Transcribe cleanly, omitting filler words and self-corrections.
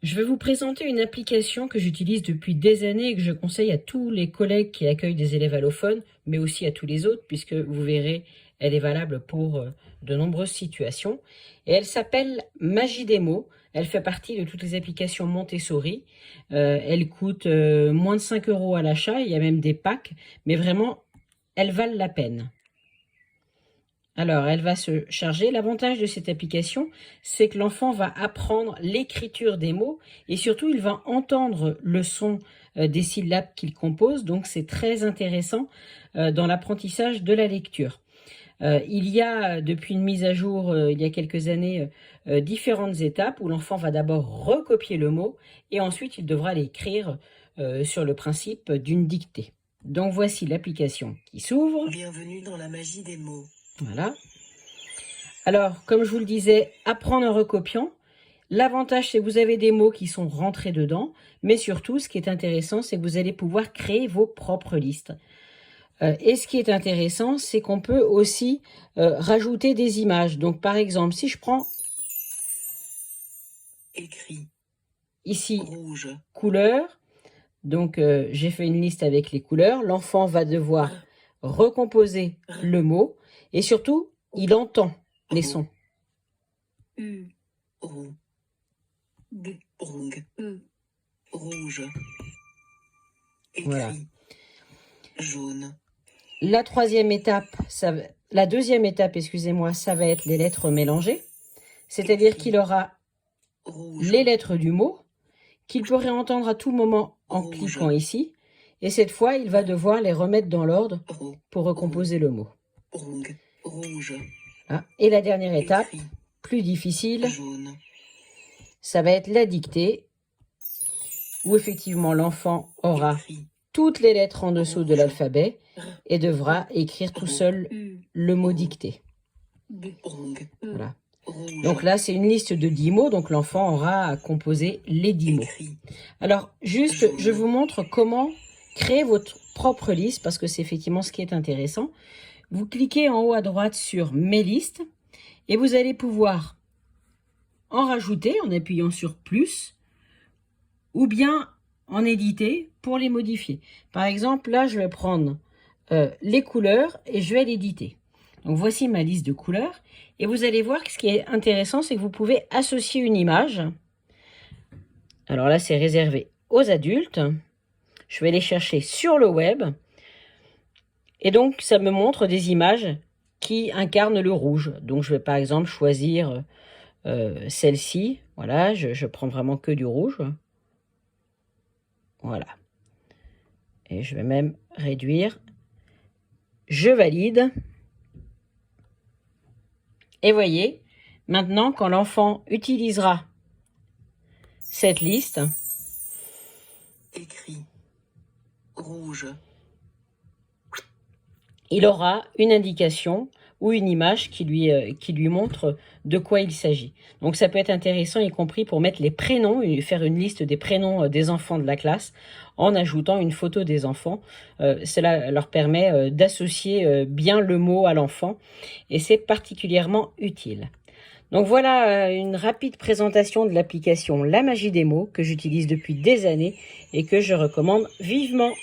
Je vais vous présenter une application que j'utilise depuis des années et que je conseille à tous les collègues qui accueillent des élèves allophones, mais aussi à tous les autres, puisque vous verrez, elle est valable pour de nombreuses situations. Et elle s'appelle Magie des mots. Elle fait partie de toutes les applications Montessori. Elle coûte moins de 5 € à l'achat, il y a même des packs, mais vraiment, elles valent la peine. Alors, elle va se charger. L'avantage de cette application, c'est que l'enfant va apprendre l'écriture des mots et surtout, il va entendre le son des syllabes qu'il compose. Donc, c'est très intéressant dans l'apprentissage de la lecture. Il y a, depuis une mise à jour, il y a quelques années, différentes étapes où l'enfant va d'abord recopier le mot et ensuite, il devra l'écrire sur le principe d'une dictée. Donc, voici l'application qui s'ouvre. Bienvenue dans la magie des mots. Voilà. Alors, comme je vous le disais, apprendre en recopiant. L'avantage, c'est que vous avez des mots qui sont rentrés dedans, mais surtout, ce qui est intéressant, c'est que vous allez pouvoir créer vos propres listes. Et ce qui est intéressant, c'est qu'on peut aussi rajouter des images. Donc, par exemple, si je prends Écrit. ici Rouge. couleurs, donc j'ai fait une liste avec les couleurs. L'enfant va devoir recomposer le mot et surtout, il entend les sons. Roux. Rouge. Rouge. Écrit. Voilà. Jaune. La deuxième étape, excusez-moi, ça va être les lettres mélangées. C'est-à-dire qu'il aura Rouge. les lettres du mot qu'il pourrait entendre à tout moment en cliquant ici. Et cette fois, il va devoir les remettre dans l'ordre pour recomposer le mot. Rouge. Ah, et la dernière étape, plus difficile, Jaune. ça va être la dictée, où effectivement l'enfant aura toutes les lettres en dessous de l'alphabet et devra écrire tout seul le mot dicté. Voilà. Donc là, c'est une liste de 10 mots, donc l'enfant aura à composer les 10 mots. Alors, juste, je vous montre comment créer votre propre liste, parce que c'est effectivement ce qui est intéressant. Vous cliquez en haut à droite sur « Mes listes » et vous allez pouvoir en rajouter en appuyant sur « Plus » ou bien en éditer pour les modifier. Par exemple, là, je vais prendre les couleurs et je vais l'éditer. Donc, voici ma liste de couleurs. Et vous allez voir que ce qui est intéressant, c'est que vous pouvez associer une image. Alors là, c'est réservé aux adultes. Je vais les chercher sur le web. Et donc, ça me montre des images qui incarnent le rouge. Donc, je vais par exemple choisir celle-ci. Voilà, je prends vraiment que du rouge. Voilà. Et je vais même réduire. Je valide. Et voyez, maintenant, quand l'enfant utilisera cette liste, écrit rouge, il aura une indication ou une image qui lui montre de quoi il s'agit. Donc ça peut être intéressant, y compris pour mettre les prénoms, et faire une liste des prénoms des enfants de la classe en ajoutant une photo des enfants. Cela leur permet d'associer bien le mot à l'enfant et c'est particulièrement utile. Donc voilà une rapide présentation de l'application La Magie des mots que j'utilise depuis des années et que je recommande vivement.